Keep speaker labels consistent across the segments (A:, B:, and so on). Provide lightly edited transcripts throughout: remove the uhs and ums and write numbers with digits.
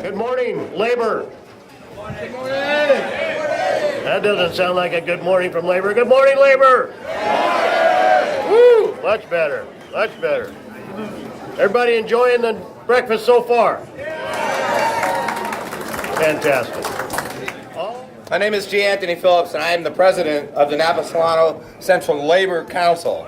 A: Good morning, labor.
B: Good morning.
A: That doesn't sound like a good morning from labor. Good morning, labor. Woo, much better, much better. Everybody enjoying the breakfast so far? Fantastic.
B: My name is G. Anthony Phillips, and I am the president of the Napa Solano Central Labor Council.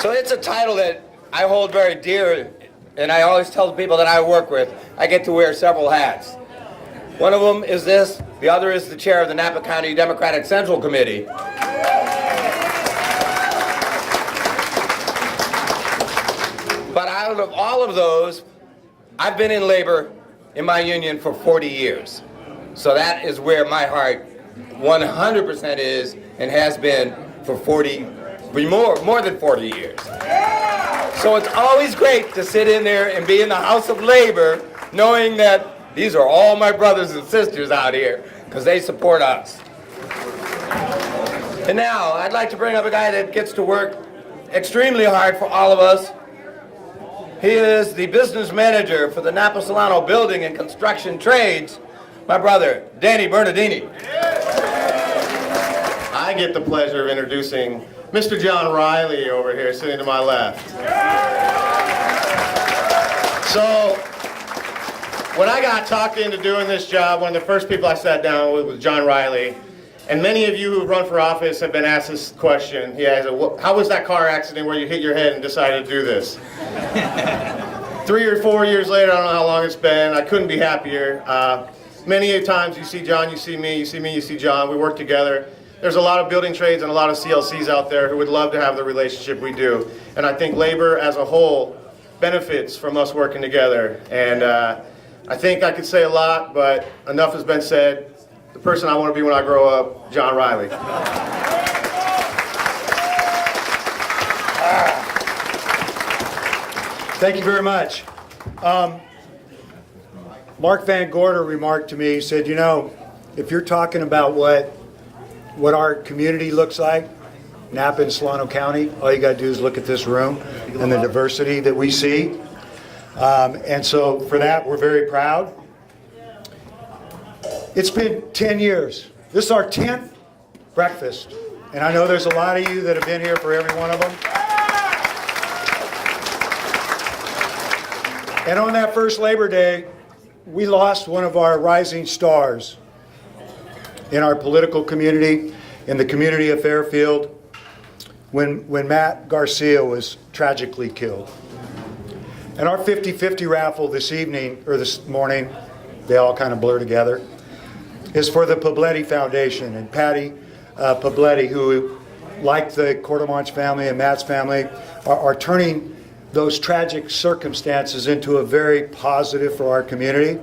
B: So it's a title that I hold very dear, and I always tell the people that I work with, I get to wear several hats. One of them is this, the other is the chair of the Napa County Democratic Central Committee. But out of all of those, I've been in labor in my union for 40 years. So that is where my heart 100% is and has been for more than 40 years. So it's always great to sit in there and be in the House of Labor knowing that these are all my brothers and sisters out here because they support us. And now I'd like to bring up a guy that gets to work extremely hard for all of us. He is the business manager for the Napa Solano Building and Construction Trades, my brother, Danny Bernardini.
A: I get the pleasure of introducing Mr. John Riley over here, sitting to my left. So, when I got talked into doing this job, one of the first people I sat down with was John Riley. And many of you who've run for office have been asked this question. How was that car accident where you hit your head and decided to do this? 3 or 4 years later, I don't know how long it's been, I couldn't be happier. Many times you see John, you see me, you see me, you see John, we work together. There's a lot of building trades and a lot of CLCs out there who would love to have the relationship we do. And I think labor as a whole benefits from us working together. And I think I could say a lot, but enough has been said. The person I want to be when I grow up, John Riley.
C: Thank you very much. Mark Van Gorder remarked to me, he said, you know, if you're talking about what our community looks like, Napa and Solano County, all you got to do is look at this room and the diversity that we see. And so for that, we're very proud. It's been 10 years. This is our 10th breakfast. And I know there's a lot of you that have been here for every one of them. And on that first Labor Day, we lost one of our rising stars in our political community, in the community of Fairfield, when Matt Garcia was tragically killed. And our 50-50 raffle this morning, they all kind of blur together, is for the Pobletti Foundation. And Patty Pobletti, who, like the Cordomanch family and Matt's family, are turning those tragic circumstances into a very positive for our community.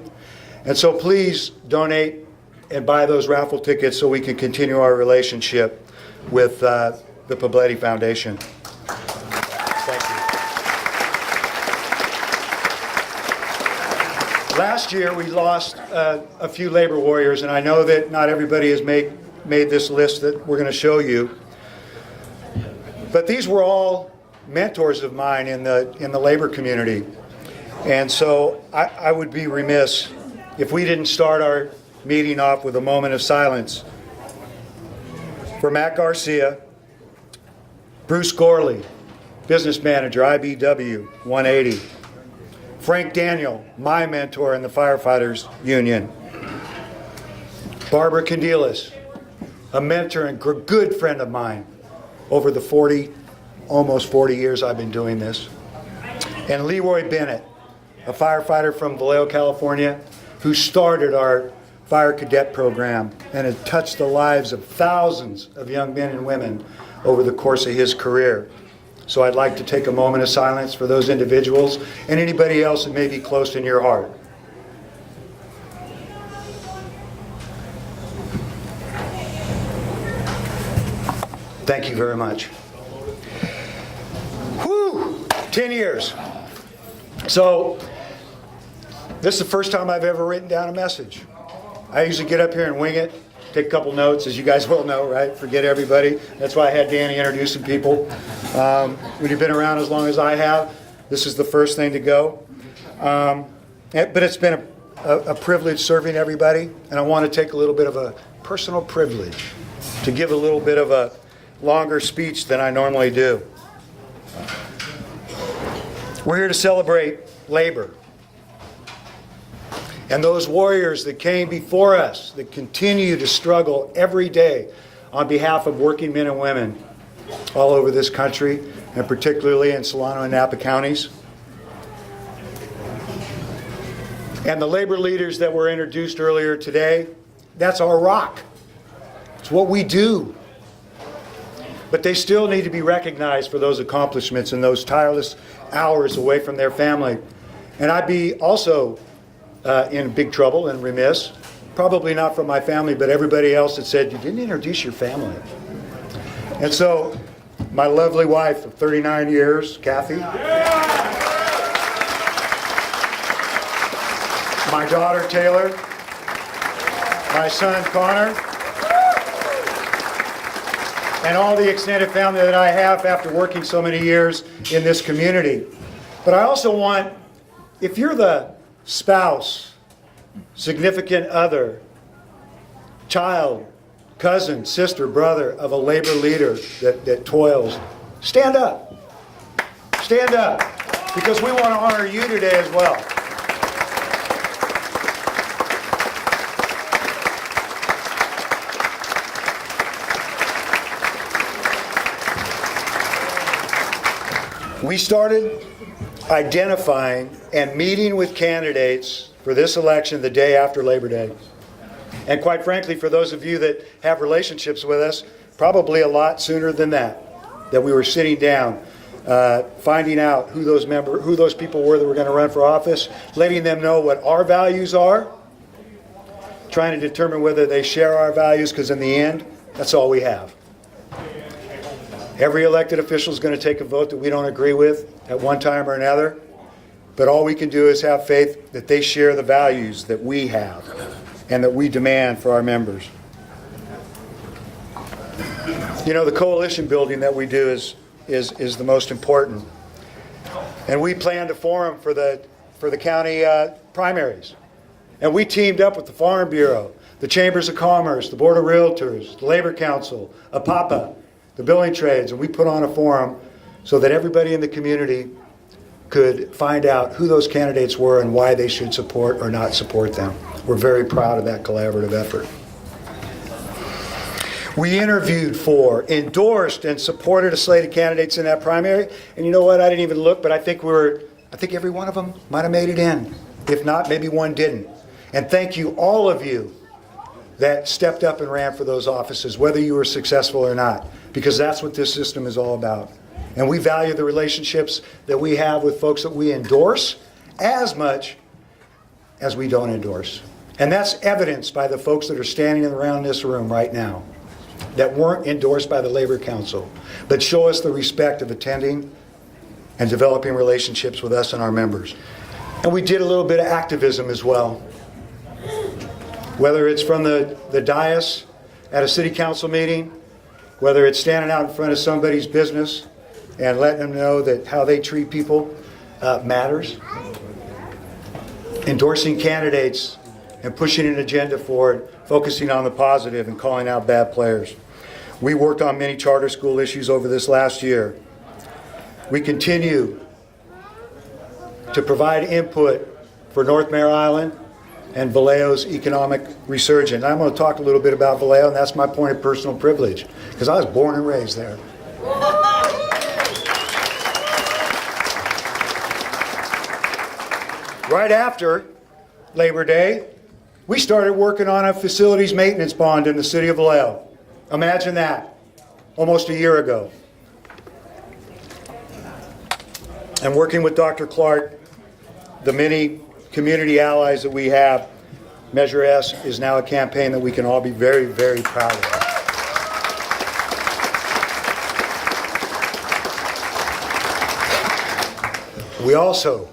C: And so please donate and buy those raffle tickets so we can continue our relationship with the Pobletti Foundation. Thank you. Last year we lost a few labor warriors, and I know that not everybody has made this list that we're going to show you. But these were all mentors of mine in the labor community. And so I would be remiss if we didn't start our meeting off with a moment of silence for Matt Garcia, Bruce Gorley, business manager, IBW 180, Frank Daniel, my mentor in the Firefighters Union, Barbara Candelas, a mentor and good friend of mine over the almost 40 years I've been doing this, and Leroy Bennett, a firefighter from Vallejo, California, who started our fire cadet program and has touched the lives of thousands of young men and women over the course of his career. So I'd like to take a moment of silence for those individuals and anybody else that may be close in your heart. Thank you very much. Whew, 10 years. So this is the first time I've ever written down a message. I usually get up here and wing it, take a couple notes, as you guys well know, right? Forget everybody. That's why I had Danny introduce some people. When you've been around as long as I have, this is the first thing to go. But it's been a privilege serving everybody, and I want to take a little bit of a personal privilege to give a little bit of a longer speech than I normally do. We're here to celebrate labor and those warriors that came before us that continue to struggle every day on behalf of working men and women all over this country, and particularly in Solano and Napa counties. And the labor leaders that were introduced earlier today, that's our rock. It's what we do. But they still need to be recognized for those accomplishments and those tireless hours away from their family. And I'd be also in big trouble and remiss, probably not from my family, but everybody else that said, you didn't introduce your family. And so my lovely wife of 39 years, Kathy, my daughter Taylor, my son Connor, and all the extended family that I have after working so many years in this community. But I also want, if you're the spouse, significant other, child, cousin, sister, brother of a labor leader that toils, stand up. Stand up, because we want to honor you today as well. We started identifying and meeting with candidates for this election the day after Labor Day. And quite frankly, for those of you that have relationships with us, probably a lot sooner than that we were sitting down, finding out who those people were that were going to run for office, letting them know what our values are, trying to determine whether they share our values, because in the end, that's all we have. Every elected official is going to take a vote that we don't agree with at one time or another, but all we can do is have faith that they share the values that we have and that we demand for our members. You know, the coalition building that we do is the most important. And we planned a forum for the county primaries. And we teamed up with the Farm Bureau, the Chambers of Commerce, the Board of Realtors, the Labor Council, APAPA, the building trades, and we put on a forum so that everybody in the community could find out who those candidates were and why they should support or not support them. We're very proud of that collaborative effort. We interviewed for, endorsed, and supported a slate of candidates in that primary. And you know what? I didn't even look, but I think every one of them might have made it in. If not, maybe one didn't. And thank you, all of you, that stepped up and ran for those offices, whether you were successful or not, because that's what this system is all about. And we value the relationships that we have with folks that we endorse as much as we don't endorse. And that's evidenced by the folks that are standing around this room right now that weren't endorsed by the Labor Council, but show us the respect of attending and developing relationships with us and our members. And we did a little bit of activism as well. Whether it's from the dais at a city council meeting, whether it's standing out in front of somebody's business and letting them know that how they treat people matters. Endorsing candidates and pushing an agenda forward, focusing on the positive and calling out bad players. We worked on many charter school issues over this last year. We continue to provide input for North Mare Island and Vallejo's economic resurgence. I'm going to talk a little bit about Vallejo, and that's my point of personal privilege, because I was born and raised there. Right after Labor Day, we started working on a facilities maintenance bond in the city of Vallejo. Imagine that, almost a year ago. And working with Dr. Clark, the many community allies that we have, Measure S is now a campaign that we can all be very, very proud of. We also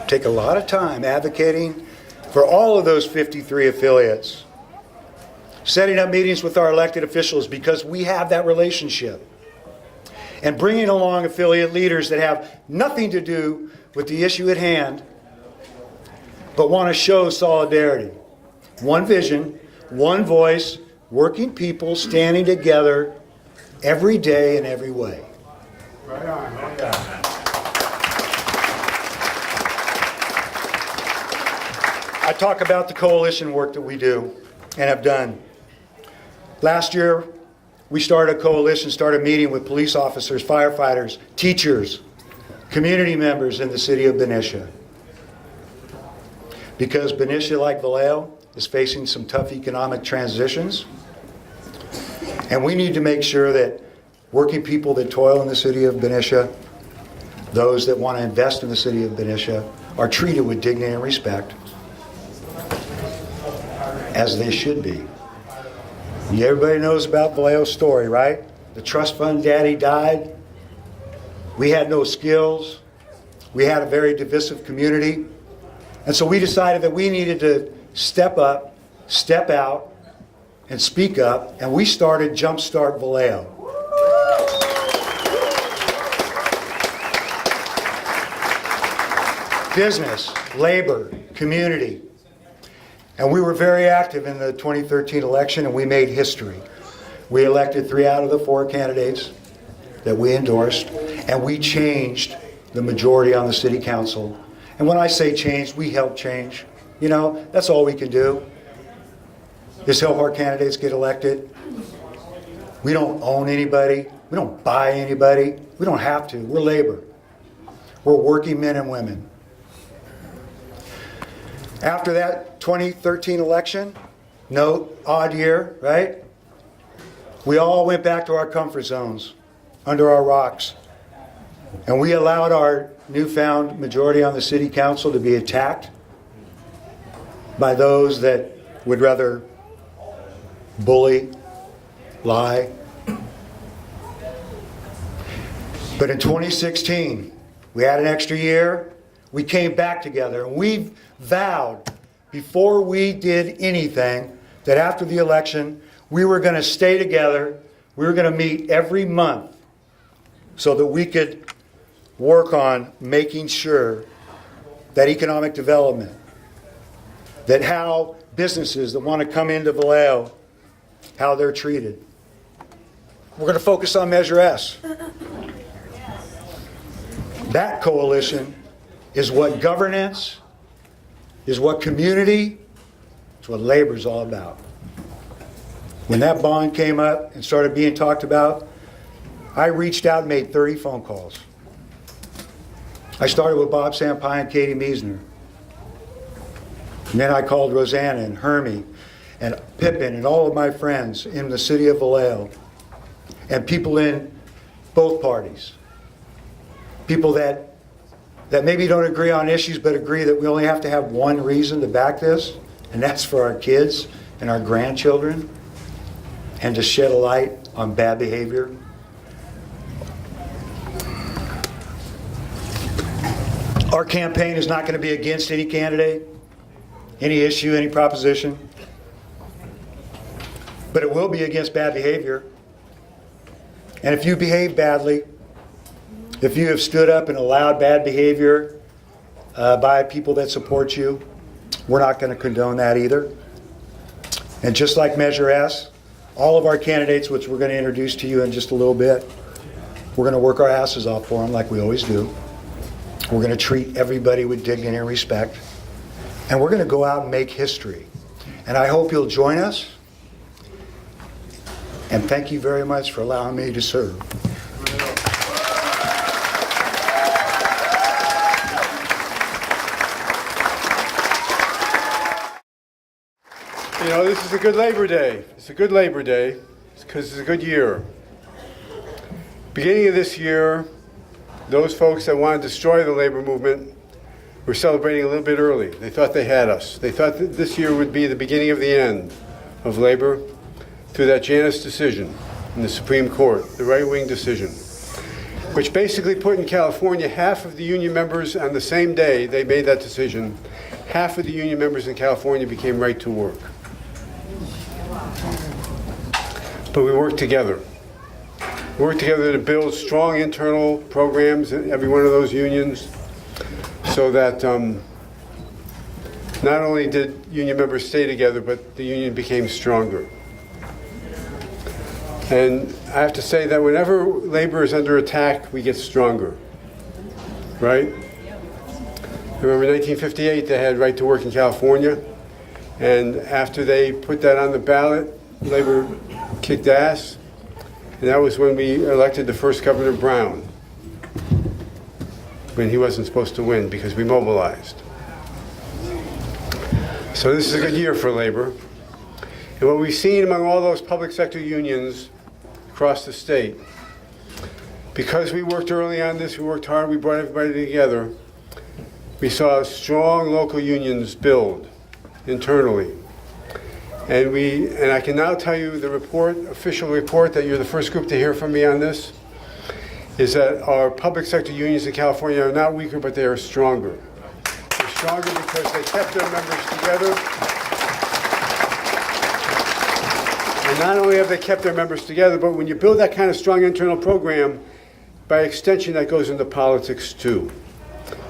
C: take a lot of time advocating for all of those 53 affiliates. Setting up meetings with our elected officials because we have that relationship. And bringing along affiliate leaders that have nothing to do with the issue at hand, but want to show solidarity. One vision, one voice, working people standing together every day in every way.
D: Right on, right on.
C: I talk about the coalition work that we do and have done. Last year, we started a coalition, started meeting with police officers, firefighters, teachers, community members in the city of Benicia. Because Benicia, like Vallejo, is facing some tough economic transitions. And we need to make sure that working people that toil in the city of Benicia, those that want to invest in the city of Benicia, are treated with dignity and respect, as they should be. Everybody knows about Vallejo's story, right? The trust fund daddy died. We had no skills. We had a very divisive community. And so we decided that we needed to step up, step out, and speak up. And we started Jumpstart Vallejo. Business, labor, community. And we were very active in the 2013 election, and we made history. We elected 3 out of the 4 candidates that we endorsed, and we changed the majority on the city council. And when I say change, we help change. You know, that's all we can do, is help our candidates get elected. We don't own anybody. We don't buy anybody. We don't have to. We're labor. We're working men and women. After that 2013 election, no odd year, right? We all went back to our comfort zones, under our rocks. And we allowed our newfound majority on the city council to be attacked by those that would rather bully, lie. But in 2016, we had an extra year. We came back together, and we vowed before we did anything that after the election, we were going to stay together. We were going to meet every month so that we could work on making sure that economic development, that how businesses that want to come into Vallejo, how they're treated. We're going to focus on Measure S. That coalition is what governance, is what community, it's what labor is all about. When that bond came up and started being talked about, I reached out and made 30 phone calls. I started with Bob Sampie and Katie Meisner. And then I called Rosanna and Hermie and Pippin and all of my friends in the city of Vallejo and people in both parties. People that maybe don't agree on issues but agree that we only have to have one reason to back this, and that's for our kids and our grandchildren, and to shed a light on bad behavior. Our campaign is not going to be against any candidate, any issue, any proposition, but it will be against bad behavior. And if you behave badly, if you have stood up and allowed bad behavior by people that support you, we're not going to condone that either. And just like Measure S, all of our candidates, which we're going to introduce to you in just a little bit, we're going to work our asses off for them like we always do. We're going to treat everybody with dignity and respect. And we're going to go out and make history. And I hope you'll join us. And thank you very much for allowing me to serve.
D: You know, this is a good Labor Day. It's a good Labor Day because it's a good year. Beginning of this year, those folks that want to destroy the labor movement were celebrating a little bit early. They thought they had us. They thought that this year would be the beginning of the end of labor through that Janus decision in the Supreme Court, the right-wing decision, which basically put in California half of the union members on the same day they made that decision half of the union members in California became right to work. But we worked together. We worked together to build strong internal programs in every one of those unions so that not only did union members stay together, but the union became stronger. And I have to say that whenever labor is under attack, we get stronger, right? Remember 1958, they had right to work in California, and after they put that on the ballot, labor kicked ass, and that was when we elected the first Governor Brown, when he wasn't supposed to win because we mobilized. So this is a good year for labor. And what we've seen among all those public sector unions across the state, because we worked early on this, we worked hard, we brought everybody together, we saw strong local unions build internally. And I can now tell you the official report, that you're the first group to hear from me on this, is that our public sector unions in California are not weaker, but they are stronger. They're stronger because they kept their members together. And not only have they kept their members together, but when you build that kind of strong internal program, by extension, that goes into politics too.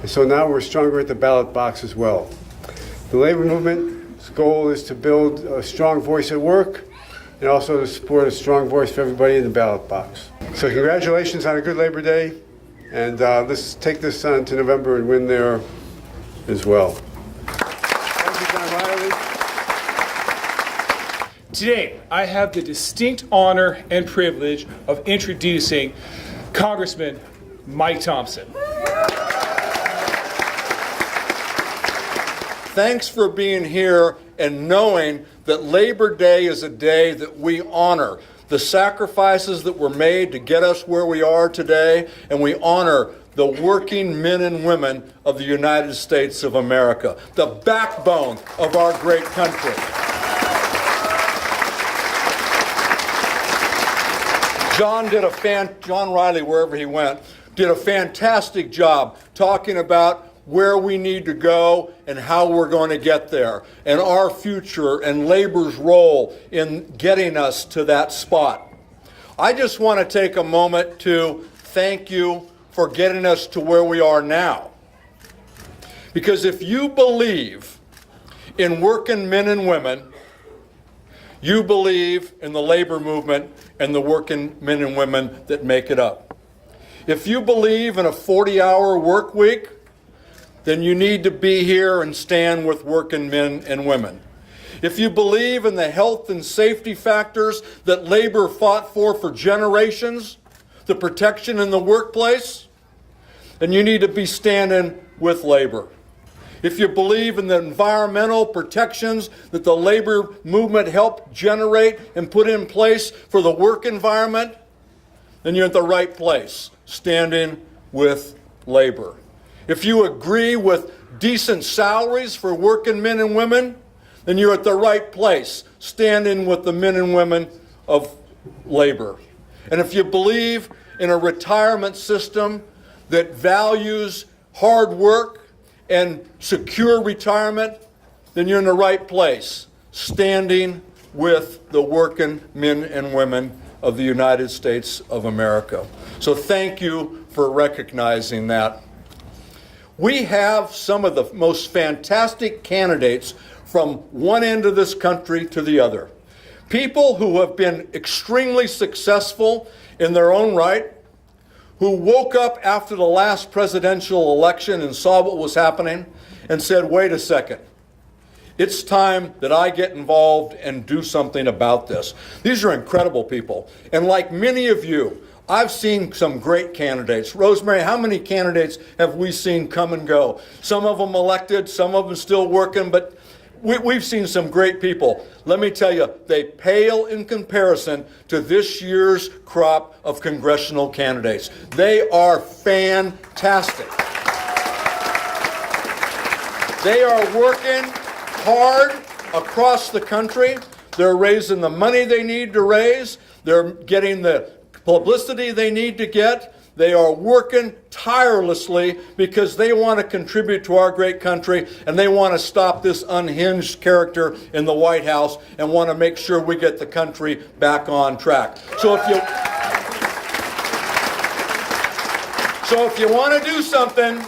D: And so now we're stronger at the ballot box as well. The labor movement's goal is to build a strong voice at work and also to support a strong voice for everybody in the ballot box. So congratulations on a good Labor Day, and let's take this on to November and win there as well. Thank you, John Riley.
E: Today, I have the distinct honor and privilege of introducing Congressman Mike Thompson.
F: Thanks for being here and knowing that Labor Day is a day that we honor the sacrifices that were made to get us where we are today, and we honor the working men and women of the United States of America, the backbone of our great country. John Riley, wherever he went, did a fantastic job talking about where we need to go and how we're going to get there, and our future and labor's role in getting us to that spot. I just want to take a moment to thank you for getting us to where we are now. Because if you believe in working men and women, you believe in the labor movement and the working men and women that make it up. If you believe in a 40-hour work week, then you need to be here and stand with working men and women. If you believe in the health and safety factors that labor fought for generations, the protection in the workplace, then you need to be standing with labor. If you believe in the environmental protections that the labor movement helped generate and put in place for the work environment, then you're at the right place, standing with labor. If you agree with decent salaries for working men and women, then you're at the right place, standing with the men and women of labor. And if you believe in a retirement system that values hard work and secure retirement, then you're in the right place, standing with the working men and women of the United States of America. So thank you for recognizing that. We have some of the most fantastic candidates from one end of this country to the other. People who have been extremely successful in their own right, who woke up after the last presidential election and saw what was happening and said, wait a second, it's time that I get involved and do something about this. These are incredible people. And like many of you, I've seen some great candidates. Rosemary, how many candidates have we seen come and go? Some of them elected, some of them still working, but we've seen some great people. Let me tell you, they pale in comparison to this year's crop of congressional candidates. They are fantastic. They are working hard across the country. They're raising the money they need to raise. They're getting the publicity they need to get. They are working tirelessly because they want to contribute to our great country, and they want to stop this unhinged character in the White House and want to make sure we get the country back on track. So if you want to do something,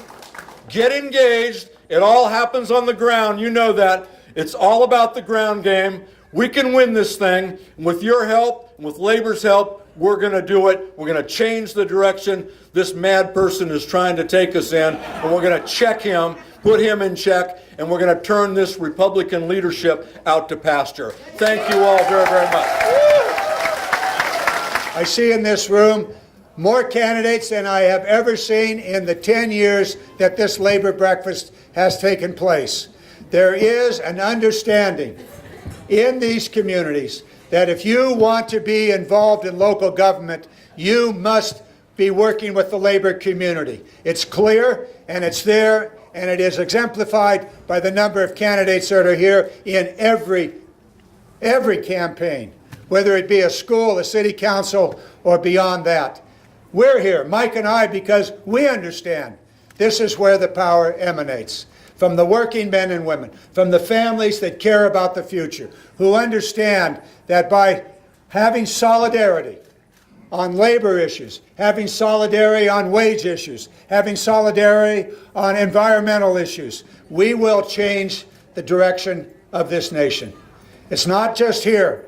F: get engaged. It all happens on the ground. You know that. It's all about the ground game. We can win this thing. With your help, with Labor's help, we're going to do it. We're going to change the direction this mad person is trying to take us in, and we're going to check him, put him in check, and we're going to turn this Republican leadership out to pasture. Thank you all very, very much.
C: I see in this room more candidates than I have ever seen in the 10 years that this labor breakfast has taken place. There is an understanding in these communities that if you want to be involved in local government, you must be working with the labor community. It's clear, and it's there, and it is exemplified by the number of candidates that are here in every campaign, whether it be a school, a city council, or beyond that. We're here, Mike and I, because we understand this is where the power emanates. From the working men and women, from the families that care about the future, who understand that by having solidarity on labor issues, having solidarity on wage issues, having solidarity on environmental issues, we will change the direction of this nation. It's not just here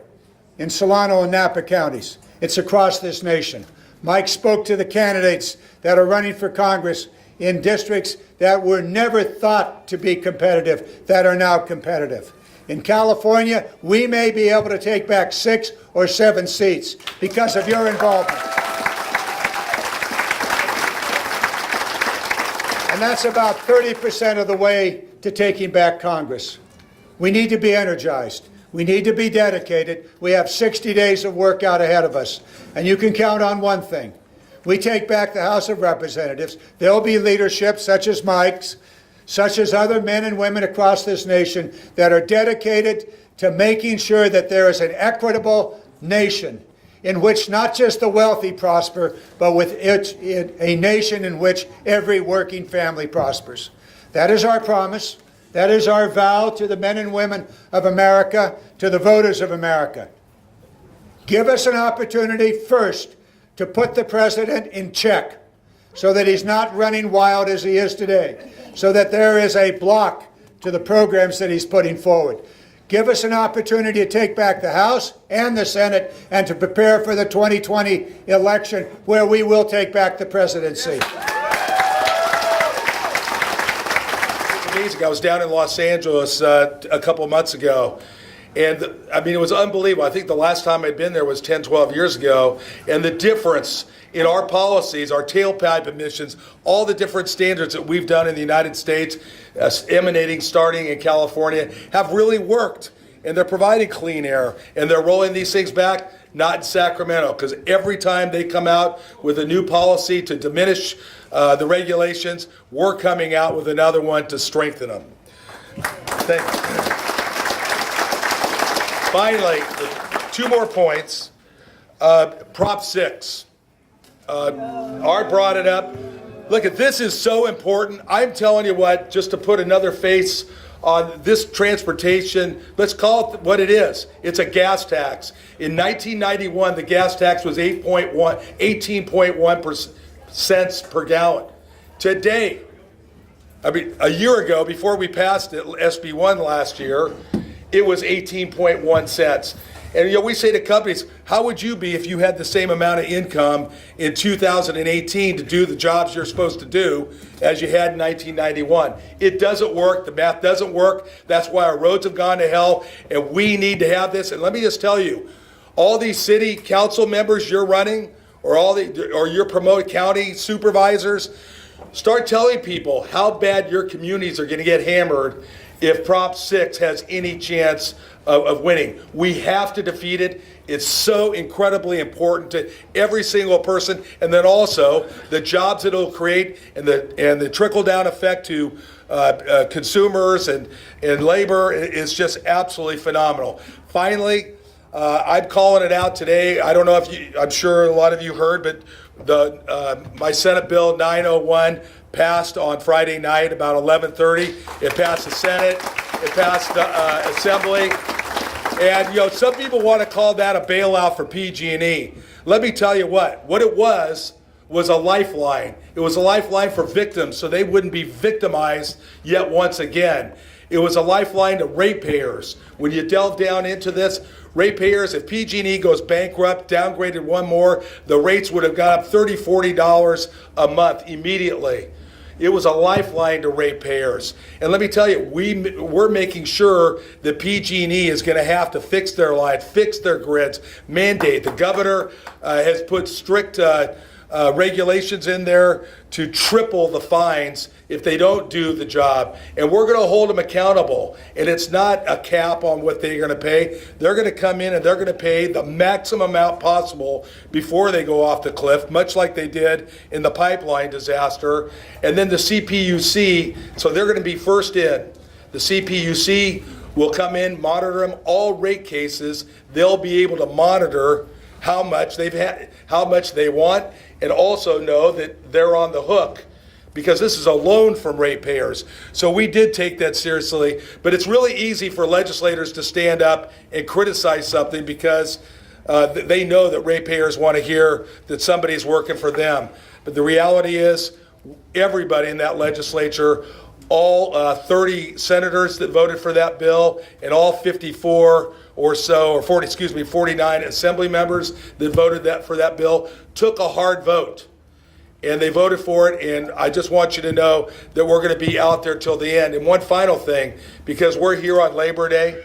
C: in Solano and Napa counties. It's across this nation. Mike spoke to the candidates that are running for Congress in districts that were never thought to be competitive, that are now competitive. In California, we may be able to take back 6 or 7 seats because of your involvement. And that's about 30% of the way to taking back Congress. We need to be energized. We need to be dedicated. We have 60 days of work out ahead of us. And you can count on one thing. We take back the House of Representatives. There will be leadership such as Mike's, such as other men and women across this nation that are dedicated to making sure that there is an equitable nation in which not just the wealthy prosper, but with a nation in which every working family prospers. That is our promise. That is our vow to the men and women of America, to the voters of America. Give us an opportunity first to put the president in check so that he's not running wild as he is today, so that there is a block to the programs that he's putting forward. Give us an opportunity to take back the House and the Senate and to prepare for the 2020 election where we will take back the presidency.
G: Amazing. I was down in Los Angeles a couple of months ago, and I mean, it was unbelievable. I think the last time I'd been there was 10, 12 years ago, and the difference in our policies, our tailpipe emissions, all the different standards that we've done in the United States, starting in California, have really worked. And they're providing clean air, and they're rolling these things back, not in Sacramento, because every time they come out with a new policy to diminish the regulations, we're coming out with another one to strengthen them. Thanks. Finally, 2 more points. Prop 6. Art brought it up. Look, this is so important. I'm telling you what, just to put another face on this transportation, let's call it what it is. It's a gas tax. In 1991, the gas tax was 18.1 cents per gallon. Today, I mean, a year ago, before we passed it, SB 1 last year, it was 18.1 cents. And you know, we say to companies, how would you be if you had the same amount of income in 2018 to do the jobs you're supposed to do as you had in 1991? It doesn't work. The math doesn't work. That's why our roads have gone to hell, and we need to have this. And let me just tell you, all these city council members you're running, or your promoted county supervisors, start telling people how bad your communities are going to get hammered if Prop 6 has any chance of winning. We have to defeat it. It's so incredibly important to every single person, and then also the jobs that it'll create and the trickle-down effect to consumers and labor is just absolutely phenomenal. Finally, I'm calling it out today. I don't know if I'm sure a lot of you heard, but My Senate Bill 901 passed on Friday night about 11:30. It passed the Senate. It passed the Assembly. And some people want to call that a bailout for PG&E. Let me tell you what it was a lifeline. It was a lifeline for victims so they wouldn't be victimized yet once again. It was a lifeline to ratepayers. When you delve down into this, ratepayers, if PG&E goes bankrupt, downgraded one more, the rates would have gone up $30, $40 a month immediately. It was a lifeline to ratepayers. And let me tell you, we're making sure that PG&E is going to have to fix their lines, fix their grids, mandate. The governor has put strict regulations in there to triple the fines if they don't do the job. And we're going to hold them accountable. And it's not a cap on what they're going to pay. They're going to come in and they're going to pay the maximum amount possible before they go off the cliff, much like they did in the pipeline disaster. And then the CPUC, so they're going to be first in. The CPUC will come in, monitor them, all rate cases. They'll be able to monitor how much they want, and also know that they're on the hook because this is a loan from ratepayers. So we did take that seriously, but it's really easy for legislators to stand up and criticize something because they know that ratepayers want to hear that somebody's working for them. But the reality is everybody in that legislature, all 30 senators that voted for that bill and all 54 or so, or 49 assembly members that voted for that bill took a hard vote. And they voted for it, and I just want you to know that we're going to be out there till the end. And one final thing, because we're here on Labor Day,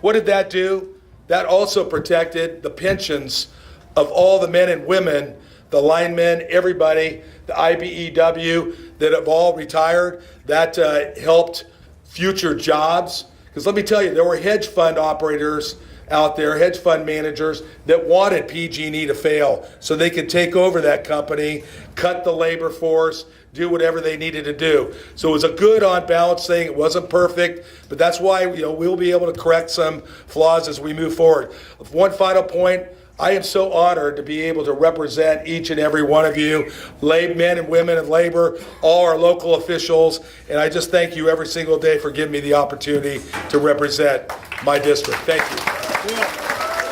G: what did that do? That also protected the pensions of all the men and women, the linemen, everybody, the IBEW that have all retired. That helped future jobs. Because let me tell you, there were hedge fund operators out there, hedge fund managers that wanted PG&E to fail so they could take over that company, cut the labor force, do whatever they needed to do. So it was a good on balance thing. It wasn't perfect, but that's why we'll be able to correct some flaws as we move forward. One final point. I am so honored to be able to represent each and every one of you, men and women of labor, all our local officials, and I just thank you every single day for giving me the opportunity to represent my district. Thank you.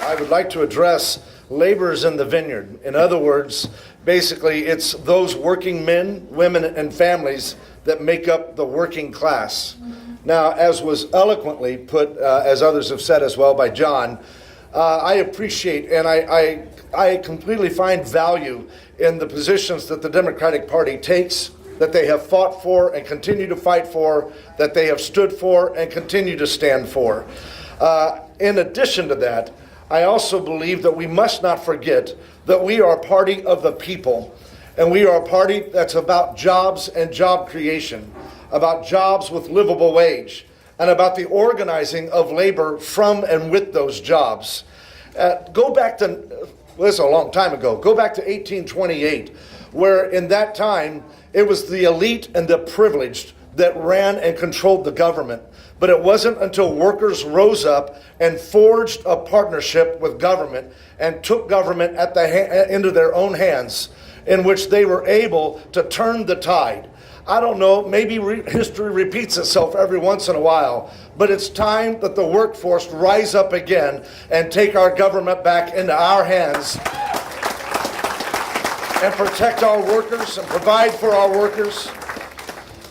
H: I would like to address laborers in the vineyard. In other words, basically it's those working men, women, and families that make up the working class. Now, as was eloquently put, as others have said as well by John, I appreciate and I completely find value in the positions that the Democratic Party takes, that they have fought for and continue to fight for, that they have stood for and continue to stand for. In addition to that, I also believe that we must not forget that we are a party of the people, and we are a party that's about jobs and job creation, about jobs with livable wage, and about the organizing of labor from and with those jobs. Go back to, well, this is a long time ago, go back to 1828, where in that time it was the elite and the privileged that ran and controlled the government. But it wasn't until workers rose up and forged a partnership with government and took government into their own hands, in which they were able to turn the tide. I don't know, maybe history repeats itself every once in a while, but it's time that the workforce rise up again and take our government back into our hands and protect our workers and provide for our workers.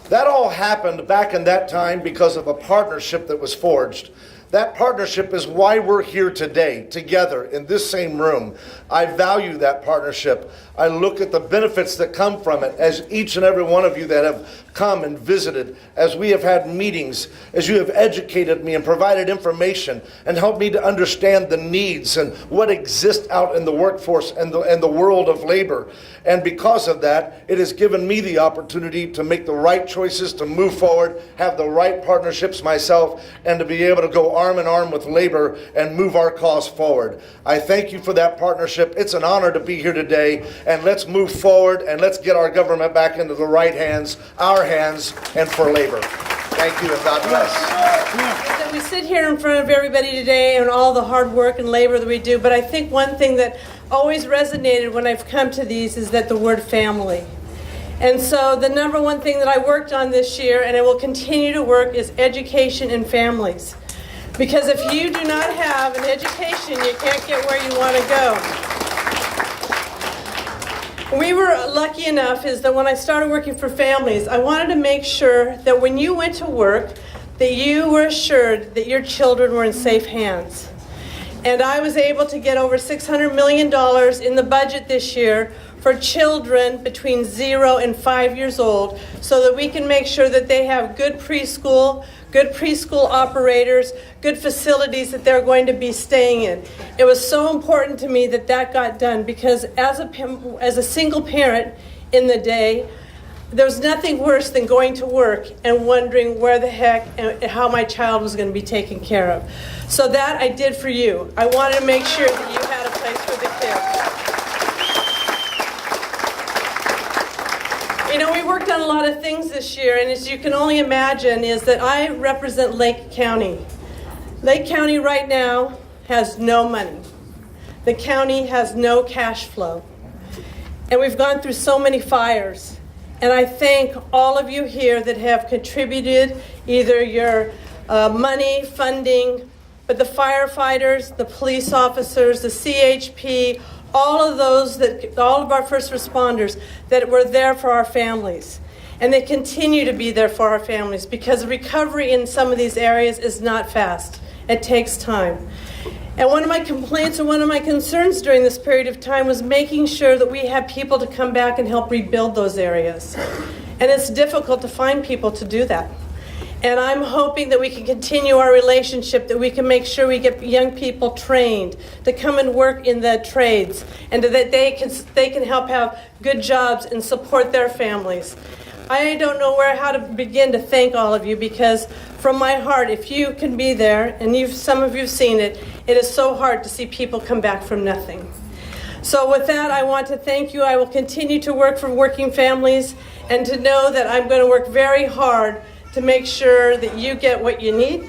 H: That all happened back in that time because of a partnership that was forged. That partnership is why we're here today, together in this same room. I value that partnership. I look at the benefits that come from it, as each and every one of you that have come and visited, as we have had meetings, as you have educated me and provided information and helped me to understand the needs and what exists out in the workforce and the world of labor. And because of that, it has given me the opportunity to make the right choices, to move forward, have the right partnerships myself, and to be able to go arm in arm with labor and move our cause forward. I thank you for that partnership. It's an honor to be here today, and let's move forward and let's get our government back into the right hands, our hands, and for labor. Thank you, and God bless.
I: That we sit here in front of everybody today and all the hard work and labor that we do, but I think one thing that always resonated when I've come to these is that the word family. And so the number one thing that I worked on this year, and I will continue to work, is education in families. Because if you do not have an education, you can't get where you want to go. We were lucky enough is that when I started working for families, I wanted to make sure that when you went to work, that you were assured that your children were in safe hands. And I was able to get over $600 million in the budget this year for children between 0 and 5 years old, so that we can make sure that they have good preschool operators, good facilities that they're going to be staying in. It was so important to me that that got done, because as a single parent in the day, there's nothing worse than going to work and wondering where the heck and how my child was going to be taken care of. So that I did for you. I wanted to make sure that you had a place for the kids. You know, we worked on a lot of things this year, and as you can only imagine, is that I represent Lake County. Lake County right now has no money. The county has no cash flow. And we've gone through so many fires. And I thank all of you here that have contributed either your money, funding, but the firefighters, the police officers, the CHP, all of our first responders that were there for our families. And they continue to be there for our families, because recovery in some of these areas is not fast. It takes time. And one of my complaints and one of my concerns during this period of time was making sure that we had people to come back and help rebuild those areas. And it's difficult to find people to do that. And I'm hoping that we can continue our relationship, that we can make sure we get young people trained to come and work in the trades, and that they can help have good jobs and support their families. I don't know how to begin to thank all of you, because from my heart, if you can be there, and some of you have seen it, it is so hard to see people come back from nothing. So with that, I want to thank you. I will continue to work for working families, and to know that I'm going to work very hard to make sure that you get what you need.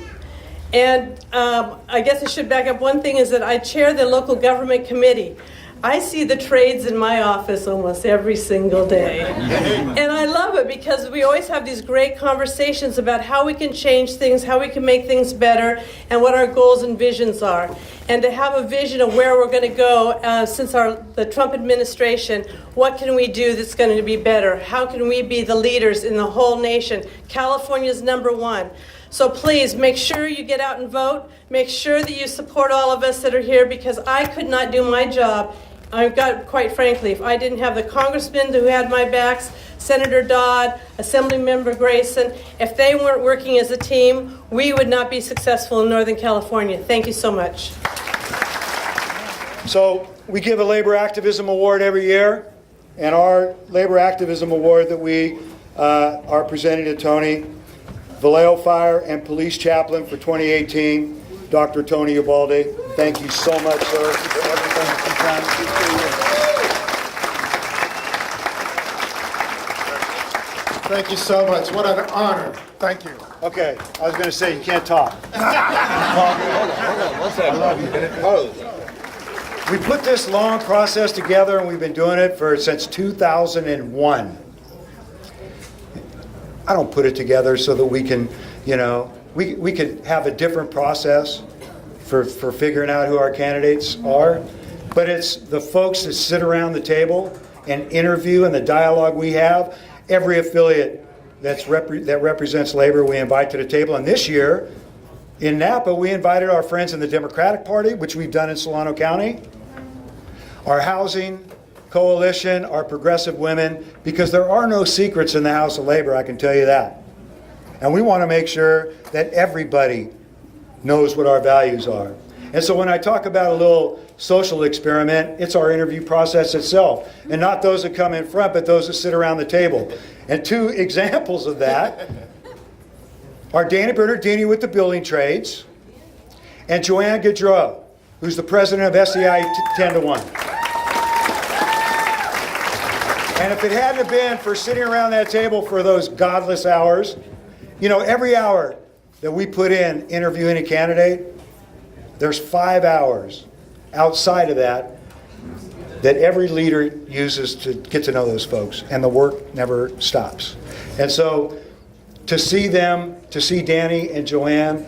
I: And I guess I should back up. One thing is that I chair the local government committee. I see the trades in my office almost every single day. And I love it, because we always have these great conversations about how we can change things, how we can make things better, and what our goals and visions are. And to have a vision of where we're going to go since the Trump administration, what can we do that's going to be better? How can we be the leaders in the whole nation? California's #1. So please make sure you get out and vote. Make sure that you support all of us that are here, because I could not do my job. Quite frankly, if I didn't have the congressmen who had my backs, Senator Dodd, Assemblymember Grayson, if they weren't working as a team, we would not be successful in Northern California. Thank you so much.
C: So we give a Labor Activism Award every year, and our Labor Activism Award that we are presenting to Tony, Vallejo Fire and Police Chaplain for 2018, Dr. Tony Ubaldi. Thank you so much, sir, for everything that you've done.
J: Thank you so much. What an honor. Thank you.
C: Okay, I was going to say, you can't talk. We put this long process together, and we've been doing it since 2001. I don't put it together so that we can, we could have a different process for figuring out who our candidates are, but it's the folks that sit around the table and interview, and the dialogue we have. Every affiliate that represents labor, we invite to the table. And this year, in Napa, we invited our friends in the Democratic Party, which we've done in Solano County, our housing coalition, our progressive women, because there are no secrets in the House of Labor, I can tell you that. And we want to make sure that everybody knows what our values are. And so when I talk about a little social experiment, it's our interview process itself. And not those that come in front, but those that sit around the table. And two examples of that are Dana Bernardini with the building trades, and Joanne Gaudreau, who's the president of SEI 10-1. And if it hadn't been for sitting around that table for those godless hours, every hour that we put in interviewing a candidate, there's 5 hours outside of that that every leader uses to get to know those folks, and the work never stops. And so to see them, to see Danny and Joanne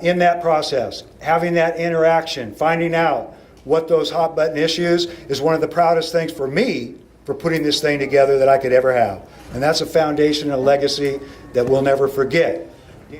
C: in that process, having that interaction, finding out what those hot button issues is one of the proudest things for me for putting this thing together that I could ever have. And that's a foundation and a legacy that we'll never forget.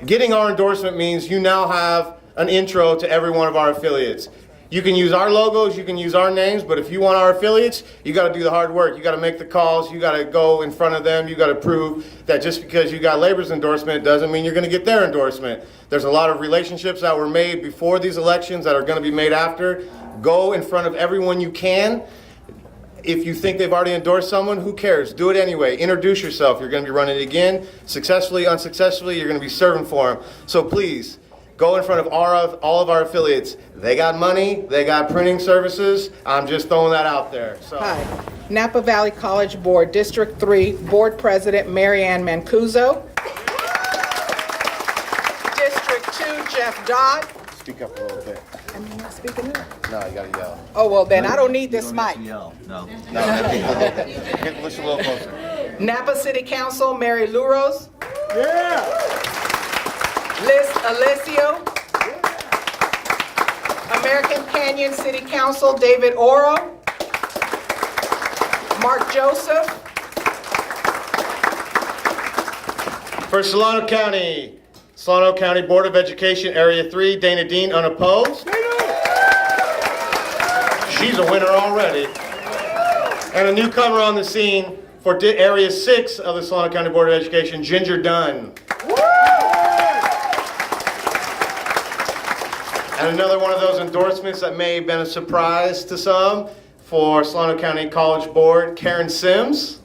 A: Getting our endorsement means you now have an intro to every one of our affiliates. You can use our logos, you can use our names, but if you want our affiliates, you got to do the hard work. You got to make the calls, you got to go in front of them, you got to prove that just because you got Labor's endorsement doesn't mean you're going to get their endorsement. There's a lot of relationships that were made before these elections that are going to be made after. Go in front of everyone you can. If you think they've already endorsed someone, who cares? Do it anyway. Introduce yourself. You're going to be running it again. Successfully, unsuccessfully, you're going to be serving for them. So please, go in front of all of our affiliates. They got money. They got printing services. I'm just throwing that out there. So.
K: Hi. Napa Valley College Board, District 3, Board President Mary Ann Mancuso. District 2, Jeff Dodd.
A: Speak up a little bit.
K: I'm not speaking up.
A: No, you got to yell.
K: Oh, well, then I don't need this mic.
A: No, listen a little closer.
K: Napa City Council, Mary Luros. Yeah. Liz Alessio. American Canyon City Council, David Oro. Mark Joseph.
A: For Solano County, Solano County Board of Education, Area 3, Dana Dean, unopposed. She's a winner already. And a newcomer on the scene for Area 6 of the Solano County Board of Education, Ginger Dunn. And another one of those endorsements that may have been a surprise to some for Solano County College Board, Karen Sims.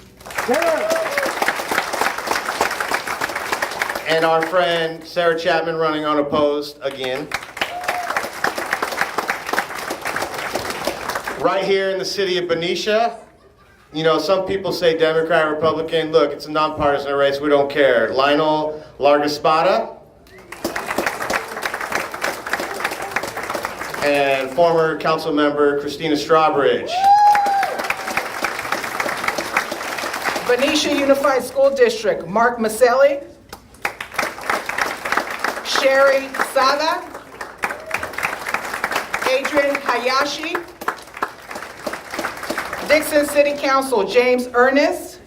A: And our friend Sarah Chapman running unopposed again. Right here in the city of Benicia, you know, some people say Democrat, Republican. Look, it's a nonpartisan race. We don't care. Lionel Largaspada and former council member Christina Strawbridge.
K: Benicia Unified School District, Mark Maselli. Sherry Sada. Adrian Hayashi. Dixon City Council, James Ernest.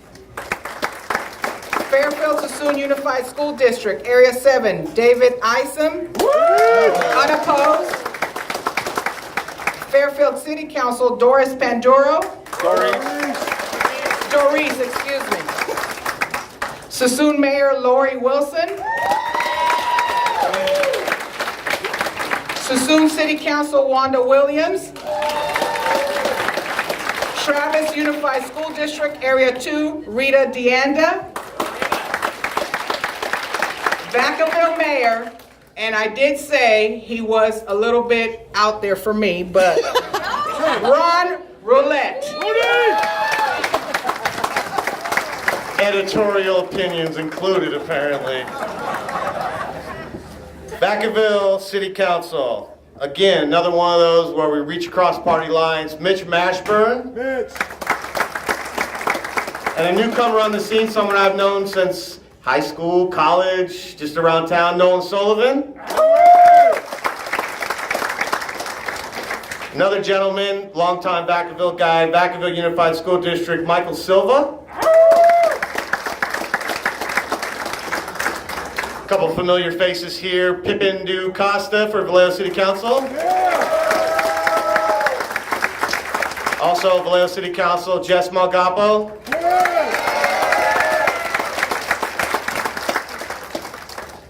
K: Fairfield Sassoon Unified School District, Area 7, David Isom. Unopposed. Fairfield City Council, Doris Panduro. Doris, excuse me. Sassoon Mayor, Lori Wilson. Sassoon City Council, Wanda Williams. Travis Unified School District, Area 2, Rita Deanda. Vacaville Mayor, and I did say he was a little bit out there for me, but Ron Roulette.
A: Editorial opinions included, apparently. Vacaville City Council. Again, another one of those where we reach across party lines. Mitch Mashburn. And a newcomer on the scene, someone I've known since high school, college, just around town, Nolan Sullivan. Another gentleman, longtime Vacaville guy, Vacaville Unified School District, Michael Silva. A couple familiar faces here, Pippin Du Costa for Vallejo City Council. Also Vallejo City Council, Jess Malgapo.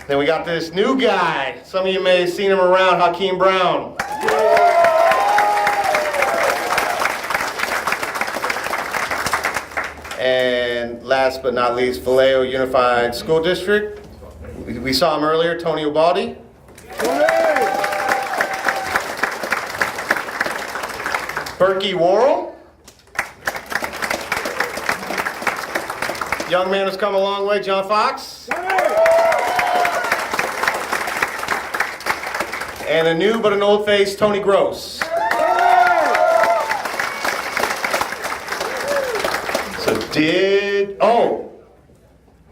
A: Then we got this new guy. Some of you may have seen him around, Hakeem Brown. And last but not least, Vallejo Unified School District. We saw him earlier, Tony Ubaldi. Berkey Worrell. Young man who's come a long way, John Fox. And a new but an old face, Tony Gross.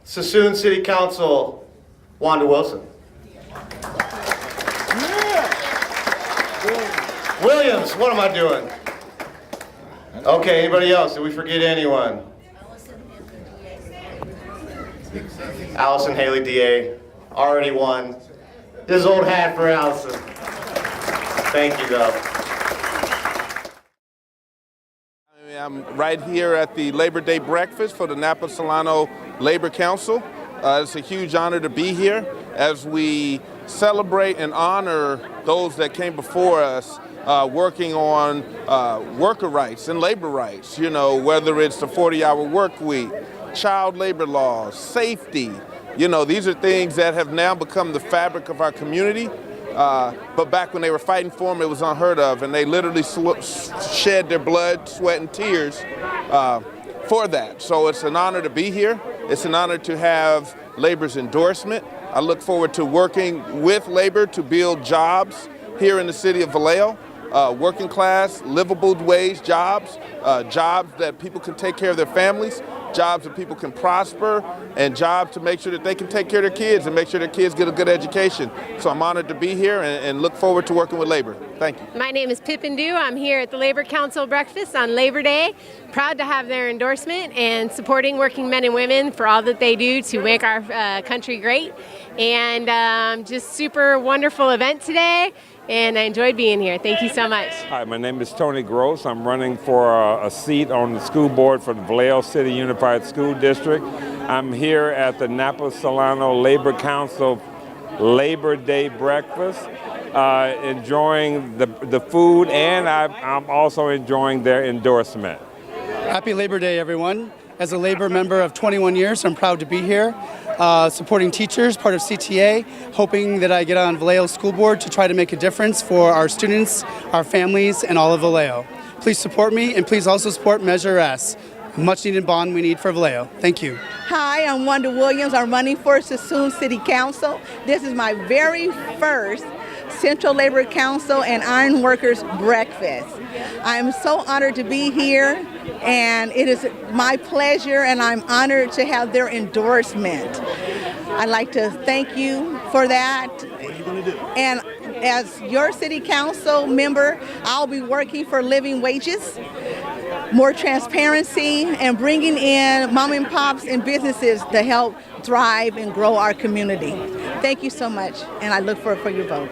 A: Sassoon City Council, Wanda Wilson. Williams, what am I doing? Okay, anybody else? Did we forget anyone? Allison Haley, DA, already won. This is old hat for Allison. Thank you, though.
L: I'm right here at the Labor Day breakfast for the Napa Solano Labor Council. It's a huge honor to be here as we celebrate and honor those that came before us working on worker rights and labor rights, you know, whether it's the 40-hour work week, child labor laws, safety. You know, these are things that have now become the fabric of our community. But back when they were fighting for them, it was unheard of, and they literally shed their blood, sweat, and tears for that. So it's an honor to be here. It's an honor to have Labor's endorsement. I look forward to working with Labor to build jobs here in the city of Vallejo, working class, livable wage jobs, jobs that people can take care of their families, jobs that people can prosper, and jobs to make sure that they can take care of their kids and make sure their kids get a good education. So I'm honored to be here and look forward to working with Labor. Thank you.
M: My name is Pippin Dew. I'm here at the Labor Council breakfast on Labor Day. Proud to have their endorsement and supporting working men and women for all that they do to make our country great. And just super wonderful event today. And I enjoyed being here. Thank you so much.
N: Hi, my name is Tony Gross. I'm running for a seat on the school board for the Vallejo City Unified School District. I'm here at the Napa Solano Labor Council Labor Day breakfast, enjoying the food, and I'm also enjoying their endorsement.
O: Happy Labor Day, everyone. As a Labor member of 21 years, I'm proud to be here. Supporting teachers, part of CTA, hoping that I get on Vallejo School Board to try to make a difference for our students, our families, and all of Vallejo. Please support me, and please also support Measure S, a much-needed bond we need for Vallejo. Thank you.
P: Hi, I'm Wanda Williams. I'm running for Sassoon City Council. This is my very first Central Labor Council and Iron Workers breakfast. I'm so honored to be here, and it is my pleasure, and I'm honored to have their endorsement. I'd like to thank you for that. What are you going to do? And as your city council member, I'll be working for living wages, more transparency, and bringing in mom and pops and businesses to help thrive and grow our community. Thank you so much, and I look forward for your vote.